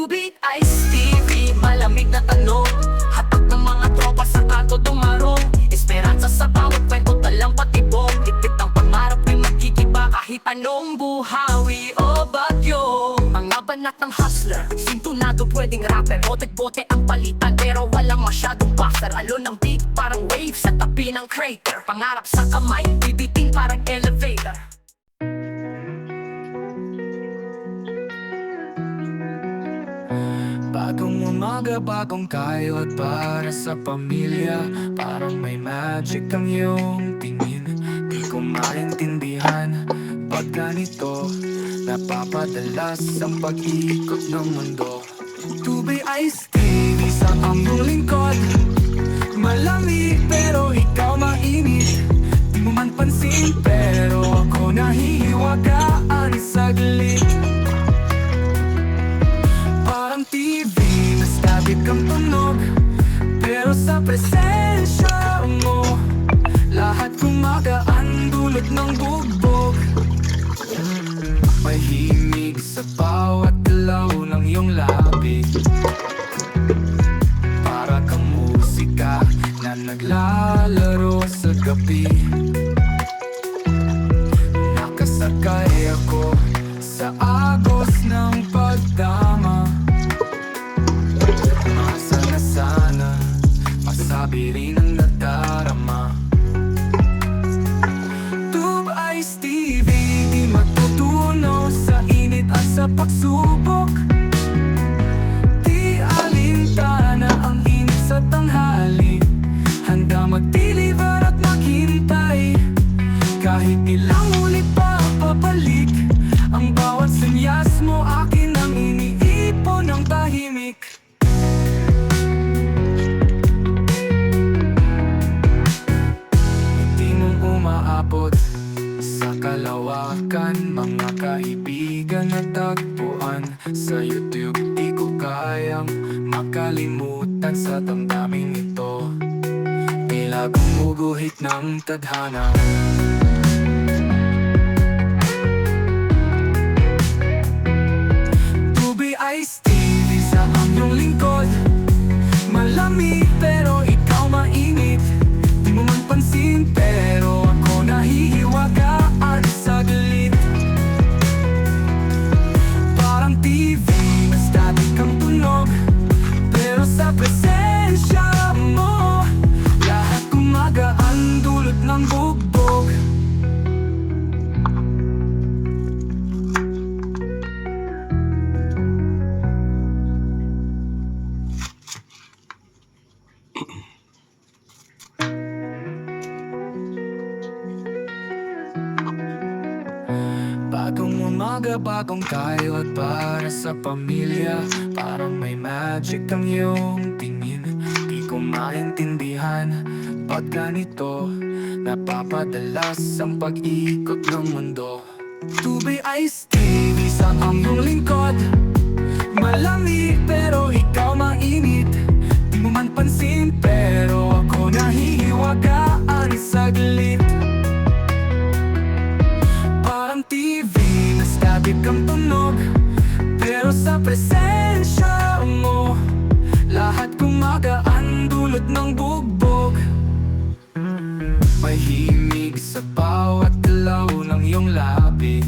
Tubig, Ice TV, malamig na tanong. Hatag ng mga tropa sa kanto dumarong. Esperansa sa bawat kwento, talang patibong. Tipit ang pangarap ay magkikiba kahit anong buhawi o bagyo. Mga banat ng hustler, sintunado pwedeng rapper. Bote-bote ang palitan pero walang masyadong buster. Alon ng beat parang wave sa tabi ng crater. Pangarap sa kamay, bibitin parang elevator. Bagong umaga, bagong kayod para sa pamilya. Parang may magic ang iyong tingin. Di ko maintindihan pag ganito napapadalas ang pag-ikot ng mundo. Tubig, Ice TV sa among lingkod. Malamig pero ikaw mainit. Di mo man pansin pero ako nahihiwagaan saglit. Parang TV na static ang tunog, pero sa presensya mo lahat gumagaan dulot ng bugbog. May himig sa bawat galaw ng iyong labi. Para kang musika na naglalaro sa gabi. Nakasakay ako sa agos ng pagdama. Masa na sana masabi rin ang nadarama. Tube, Ice TV, di matutunaw sa init at sa pagsubok. Di alintana ang init sa tanghali. Handa mag-deliver at maghintay. Kahit ilang ulit pa papalik, ang bawat senyas mo akin ang iniipon ng tahimik. Hindi mo umaabot sa kalawakan, mga kaibigan na tagpuan sa YouTube. Di ko kayang makalimutan sa damdaming ito. Tila gumuguhit ng tadhana. Ice TV sa among lingkod. Malamig pero ikaw mainit. Di mo man pansin pero ako nahihiwagaan saglit. Parang TV na static ang tunog, pero sa presensya mo lahat gumagaan dulot ng bugbog. Bagong umaga, bagong kayod para sa pamilya. Parang may magic ang iyong tingin. Di ko maintindihan pag ganito napapadalas ang pag-ikot ng mundo. Tubig, Ice TV sa among lingkod. Malamig pero ikaw mainit. Di mo man pansin pero ako nahihiwagaan saglit. Parang TV na static ang tunog, pero sa presensya mo lahat gumagaan dulot ng bugbog. May himig sa bawat galaw ng iyong labi.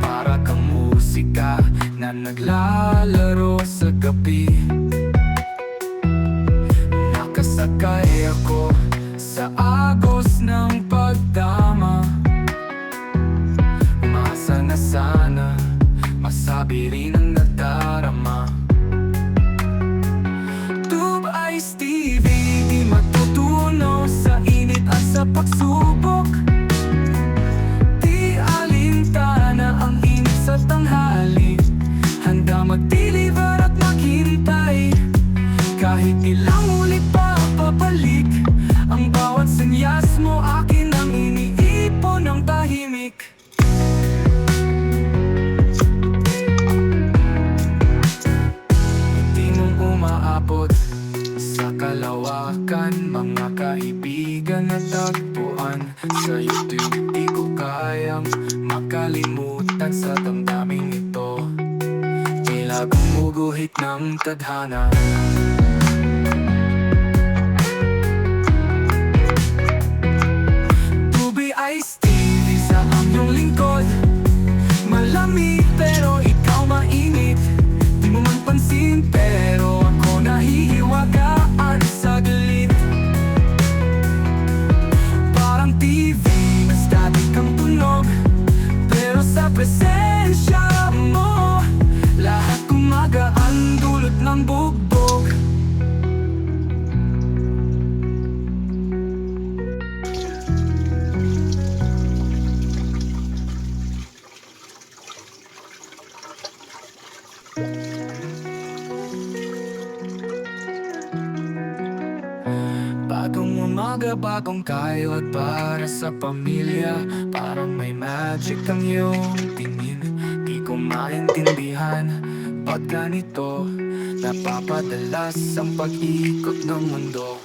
Para kang musika na naglalaro sa gabi. Nakasakay ako sa agos ng pagdama. Masa na sana masabi rin ang nadarama. Tube, Ice TV, di matutunaw sa init at sa pagsubok. Di alintana ang init sa tanghali. Handa mag-deliver at maghintay. Kahit ilang ulit pa papalik, ang bawat senyas mo akin ang iniipon ng tahimik. tila gumuguhit ng tadhana. Tubig Ice Tea, isa ang iyong lingkod. Malamig pero ikaw mainit. Di mo man pansin pero ako nahihiwagaan sa galit. Parang TV, mas static ang tunog, pero sa presensya mo lahat gumagaan dulot ng bugbog. Bagong umaga, bagong kayod para sa pamilya. Parang may magic ang iyong tingin. Di ko maintindihan ba't ganito napapadalas ang pag-ikot ng mundo.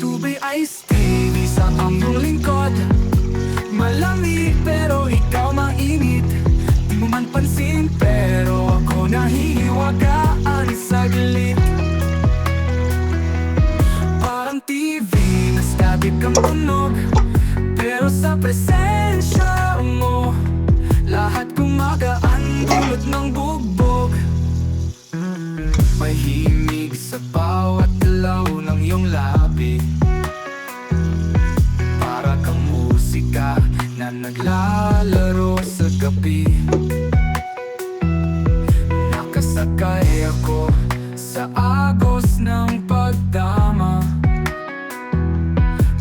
Tubig Ice Tea, isa ang iyong lingkod. Malamig pero ikaw mainit. Di mo man pansin pero ako nahihiwagaan sa galit. Parang TV, mas static ang tunog, pero sa presensya mo lahat gumagaan dulot ng bugbog. May himig sa bawat galaw ng iyong labi, para kang musika na naglalaro sa gabi. Nakasakay ako sa agos ng pagdama.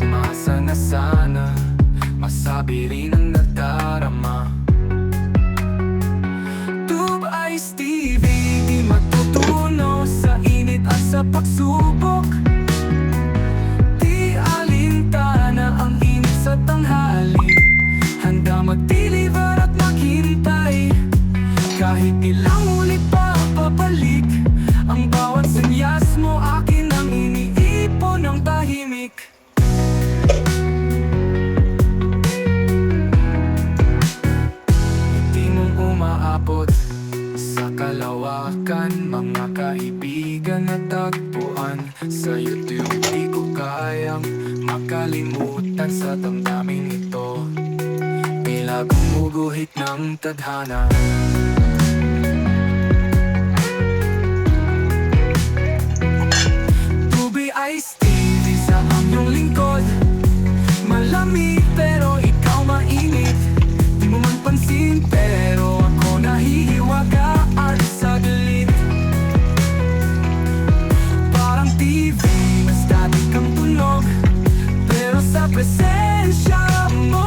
Masa na sana masabi rin ang nadarama. Tube Ice TV, di matutunaw sa init at sa pagsubok. Di alintana ang init sa tanghali, handa mag-deliver at maghintay. Kahit ilang ulit pa papalik, ang bawat senyas mo akin ang iniipon ng tahimik. Hindi mo umaabot sa kalawakan, mga kaibigan at tagpuan. Sa YouTube di ko kayang makalimutan sa damdamin ito. Tila gumuguhit ng tadhana. Tubig Ice Tea, isa ang iyong lingkod. Malamig pero ikaw mainit. Di mo man pansin pero ako nahihiwagaan sa galit. Parang TV, mas static ang tunog, pero sa presensya mo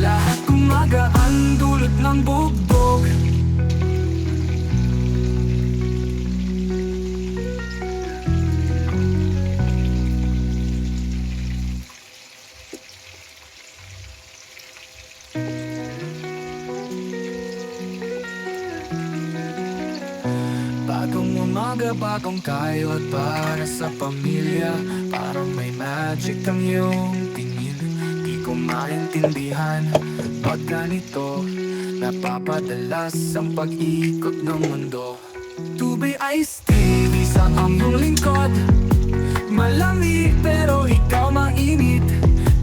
lahat gumagaan dulot ng bugbog. Bagong umaga, bagong kayod para sa pamilya. Parang may magic ang iyong tingin. Di ko maintindihan ba't ganito napapadalas ang pag-ikot ng mundo. Tubig Ice Tea, isa ang iyong lingkod. Malamig pero ikaw mainit.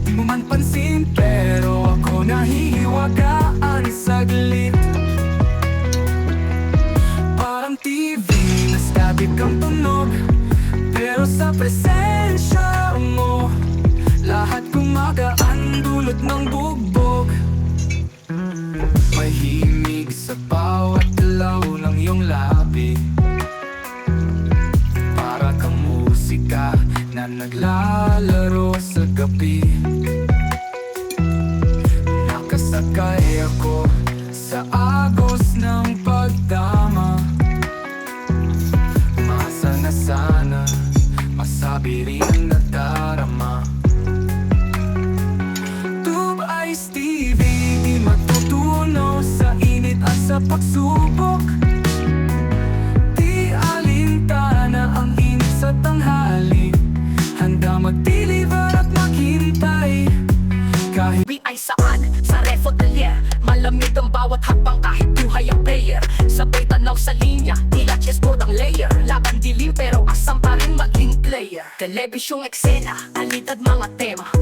Di mo man pansin pero ako nahihiwagaan sa galit. Parang TV, na static ang tunog, pero sa presensya mo lahat gumagaan dulot ng bugbog. May himig sa bawat galaw ng iyong labi, para kang musika na naglalaro sa gabi. Nakasakay ako sa agos ng pagdama. Masa na sana masabi rin ang nadarama. Tube Ice TV, di matutunaw sa init at sa pagsubok. Telebisyong eksena, alitad mga tema